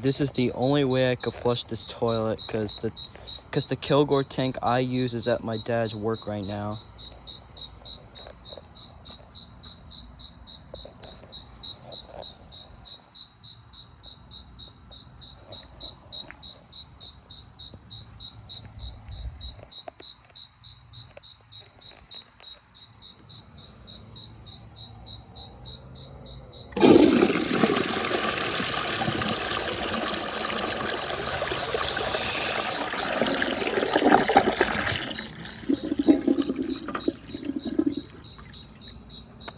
this is the only way I could flush this toilet, because the Kilgore tank I use is at my dad's work right now.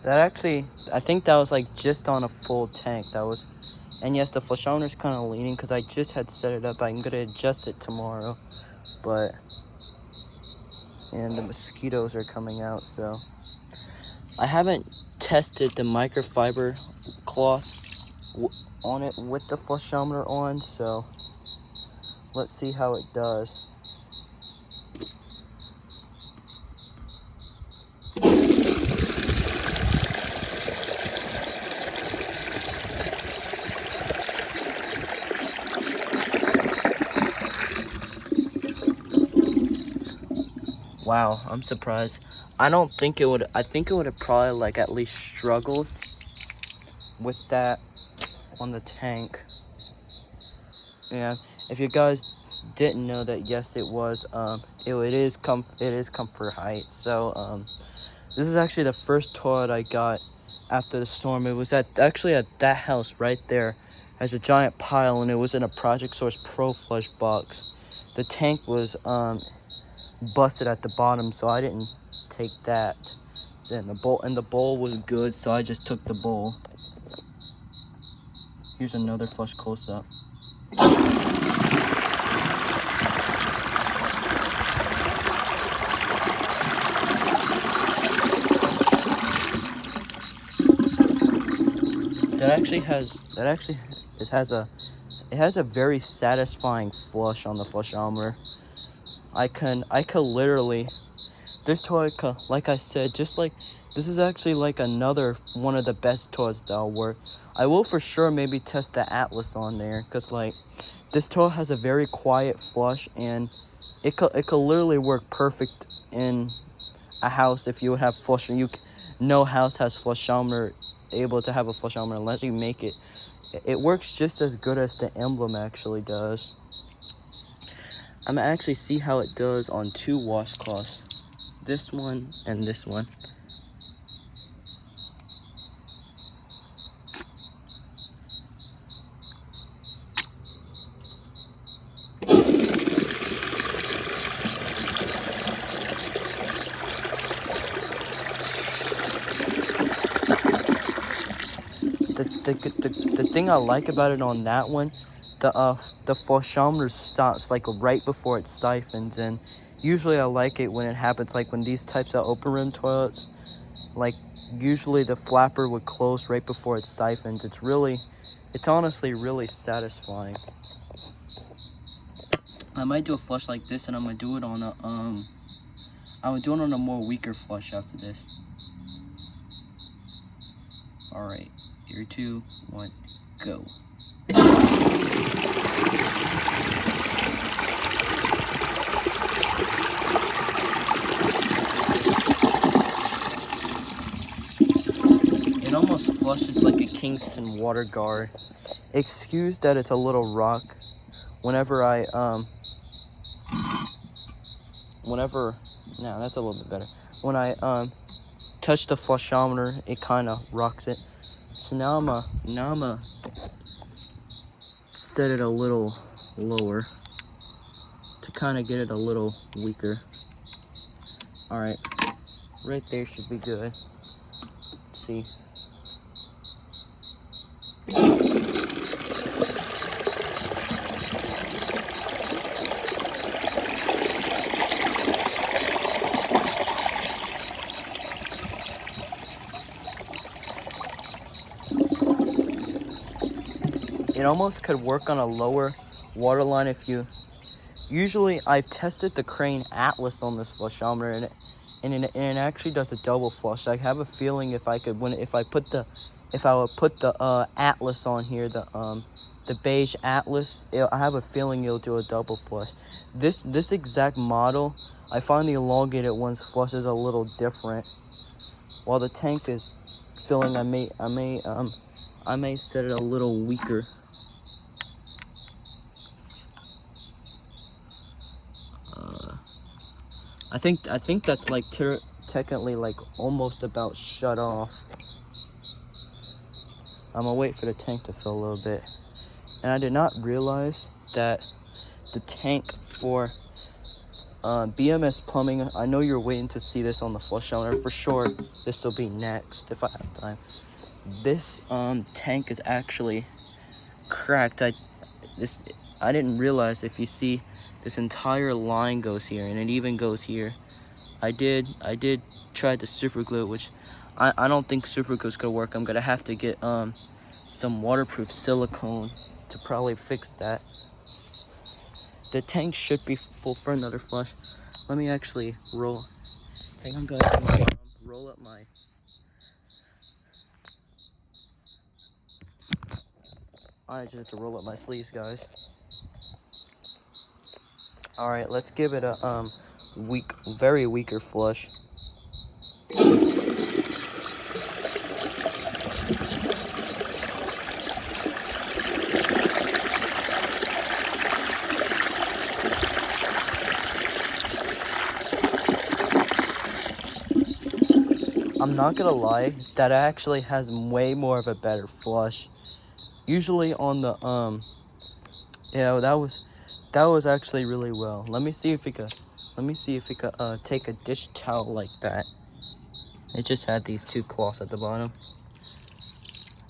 That actually, I think that was like just on a full tank. That was, and yes, the flushometer's kind of leaning because I just had set it up. I'm gonna adjust it tomorrow, but, and the mosquitoes are coming out, so. I haven't tested the microfiber cloth on it with the flushometer on, so let's see how it does. Wow, I'm surprised. I don't think it would, I think it would have probably like at least struggled with that on the tank. Yeah, if you guys didn't know that, yes, it was, it is comfort height. So, this is actually the first toilet I got after the storm. It was actually at that house right there. Has a giant pile, and it was in a Project Source Pro flush box. The tank was, busted at the bottom, so I didn't take that. And the bowl was good, so I just took the bowl. Here's another flush close-up. It has a very satisfying flush on the flushometer. I could literally, this toilet, like I said, this is actually like another one of the best toilets that'll work. I will for sure maybe test the Atlas on there, because like this toilet has a very quiet flush, and it could literally work perfect in a house if you would have flush. No house has flushometer able to have a flushometer unless you make it. It works just as good as the emblem actually does. I'm gonna actually see how it does on 2 washcloths. This one and this one. The thing I like about it on that one, the flushometer stops like right before it siphons, and usually I like it when it happens, like when these types of open rim toilets, like usually the flapper would close right before it siphons. It's honestly really satisfying. I might do a flush like this, and I'm gonna do it on a more weaker flush after this. All right, here 2, 1, go. It almost flushes like a Kingston water guard. Excuse that it's a little rock. Now that's a little bit better. When I touch the flushometer, it kind of rocks it. So now I'ma set it a little lower to kind of get it a little weaker. All right, right there should be good. Let's see. It almost could work on a lower water line if you. Usually, I've tested the Crane Atlas on this flushometer, and it actually does a double flush. I have a feeling if I would put the Atlas on here, the beige Atlas, I have a feeling it'll do a double flush. This exact model, I find the elongated one's flush is a little different. While the tank is filling, I may set it a little weaker. I think that's like technically like almost about shut off. I'm gonna wait for the tank to fill a little bit. And I did not realize that the tank for BMS plumbing, I know you're waiting to see this on the flushometer. For sure, this will be next if I have time. This tank is actually cracked. I didn't realize, if you see, this entire line goes here, and it even goes here. I did try to super glue it, which I don't think super glue is gonna work. I'm gonna have to get some waterproof silicone to probably fix that. The tank should be full for another flush. Let me actually roll. I think I'm going to roll up my. I just have to roll up my sleeves, guys. All right, let's give it a very weaker flush. I'm not gonna lie, that actually has way more of a better flush. Usually on the yeah, that was actually really well. Let me see if we could take a dish towel like that. It just had these two cloths at the bottom.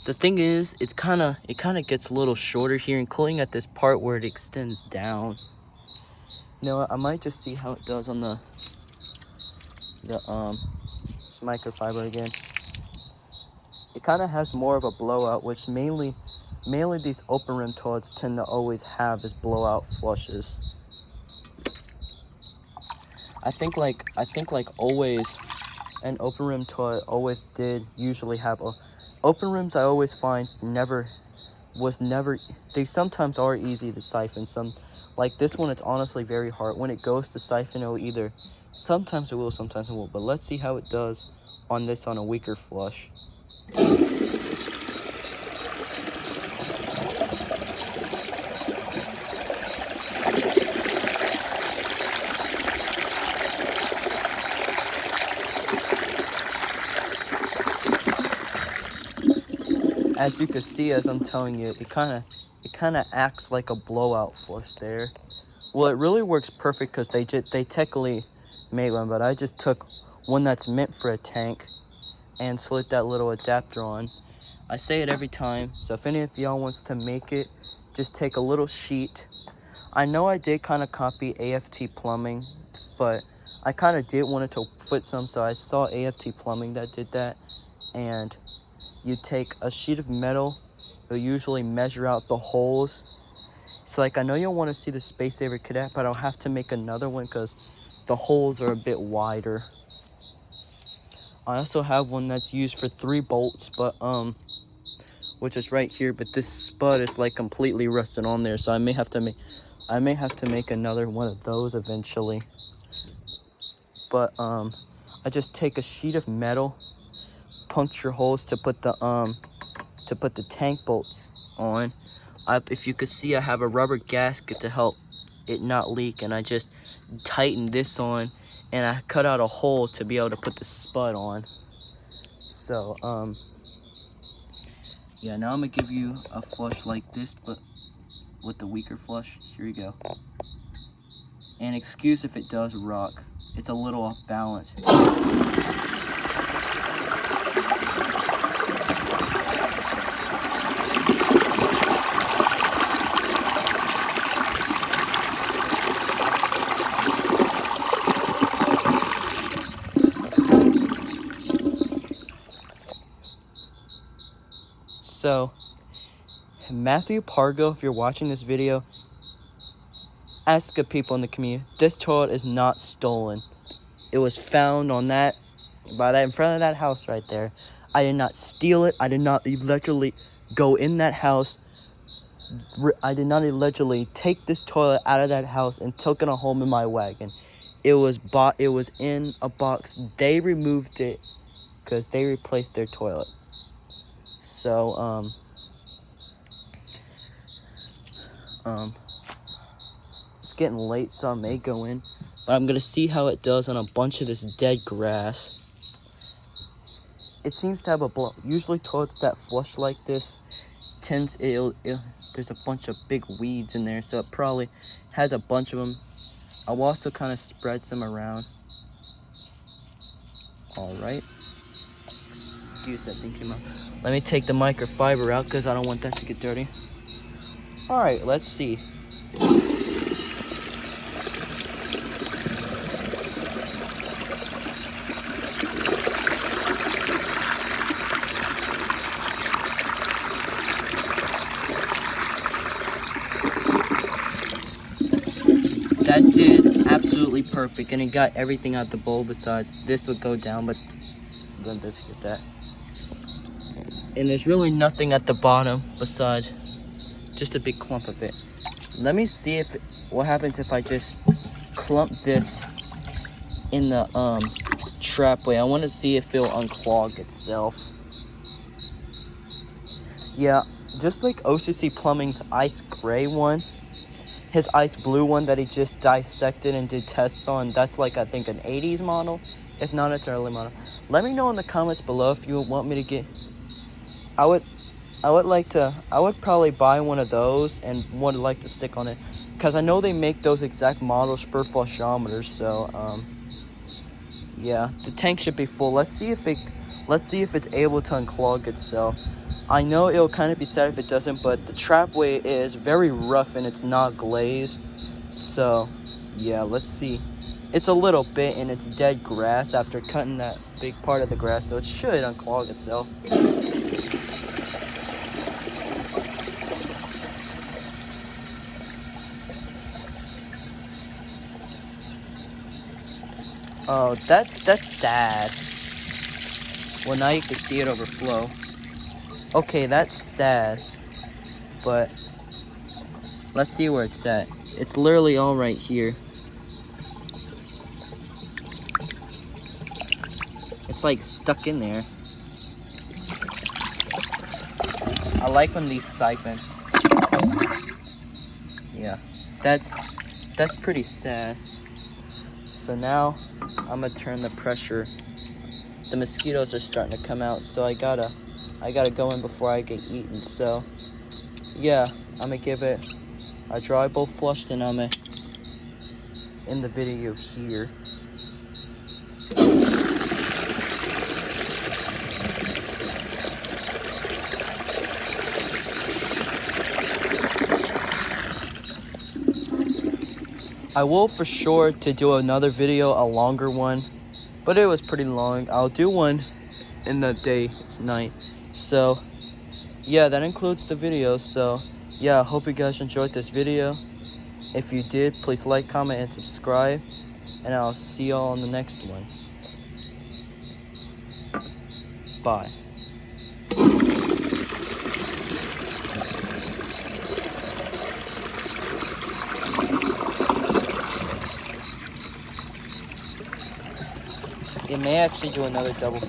The thing is, it kind of gets a little shorter here, including at this part where it extends down. You know what, I might just see how it does on the microfiber again. It kind of has more of a blowout, which mainly these open rim toilets tend to always have is blowout flushes. I think like always, an open rim toilet always did usually have open rims. I always find they sometimes are easy to siphon. Some, like this one, it's honestly very hard. When it goes to siphon, it will either, sometimes it will, sometimes it won't. But let's see how it does on this on a weaker flush. As you can see, as I'm telling you, it kind of acts like a blowout flush there. Well, it really works perfect because they technically made one, but I just took one that's meant for a tank and slid that little adapter on. I say it every time, so if any of y'all wants to make it, just take a little sheet. I know I did kind of copy AFT plumbing, but I kind of did want it to fit some, so I saw AFT plumbing that did that. And you take a sheet of metal, you'll usually measure out the holes. So like, I know you'll want to see the Space Saver Cadet, but I'll have to make another one because the holes are a bit wider. I also have one that's used for 3 bolts, but which is right here, but this spud is like completely rusted on there, so I may have to make another one of those eventually. But I just take a sheet of metal, puncture holes to put the tank bolts on. If you could see, I have a rubber gasket to help it not leak, and I just tighten this on, and I cut out a hole to be able to put the spud on. So yeah, now I'm gonna give you a flush like this, but with the weaker flush. Here you go. And excuse if it does rock, it's a little off balance. So, Matthew Pargo, if you're watching this video, ask the people in the community. This toilet is not stolen. It was found in front of that house right there. I did not steal it. I did not literally go in that house, I did not allegedly take this toilet out of that house and took it home in my wagon. It was in a box. They removed it because they replaced their toilet. So it's getting late, so I may go in, but I'm gonna see how it does on a bunch of this dead grass. It seems to have a blow. Usually toilets that flush like this there's a bunch of big weeds in there, so it probably has a bunch of them. I'll also kind of spread some around. All right. Excuse that thing came out. Let me take the microfiber out because I don't want that to get dirty. All right, let's see. That did absolutely perfect, and it got everything out the bowl besides this would go down, but then this get that. And there's really nothing at the bottom besides just a big clump of it. Let me see what happens if I just clump this in the trapway. I want to see if it'll unclog itself. Yeah, just like OCC Plumbing's ice gray one, his ice blue one that he just dissected and did tests on, that's like I think an 80s model, if not it's an early model. Let me know in the comments below if you want me to get. I would probably buy one of those and would like to stick on it, because I know they make those exact models for flushometers. So yeah, the tank should be full. Let's see if it's able to unclog itself. I know it'll kind of be sad if it doesn't, but the trapway is very rough and it's not glazed. So yeah, let's see. It's a little bit and it's dead grass after cutting that big part of the grass, so it should unclog itself. Oh, that's sad. Well, now you can see it overflow. Okay, that's sad. But let's see where it's at. It's literally all right here. It's like stuck in there. I like when these siphon. Yeah, that's pretty sad. So now I'm gonna turn the pressure. The mosquitoes are starting to come out, so I gotta go in before I get eaten. So yeah, I'm gonna give it a dry bowl flushed, and I'm gonna end the video here. I will for sure to do another video, a longer one, but it was pretty long. I'll do one in the day, night. So yeah, that includes the video. So yeah, I hope you guys enjoyed this video. If you did, please like, comment, and subscribe, and I'll see y'all on the next one. Bye. It may actually do another double.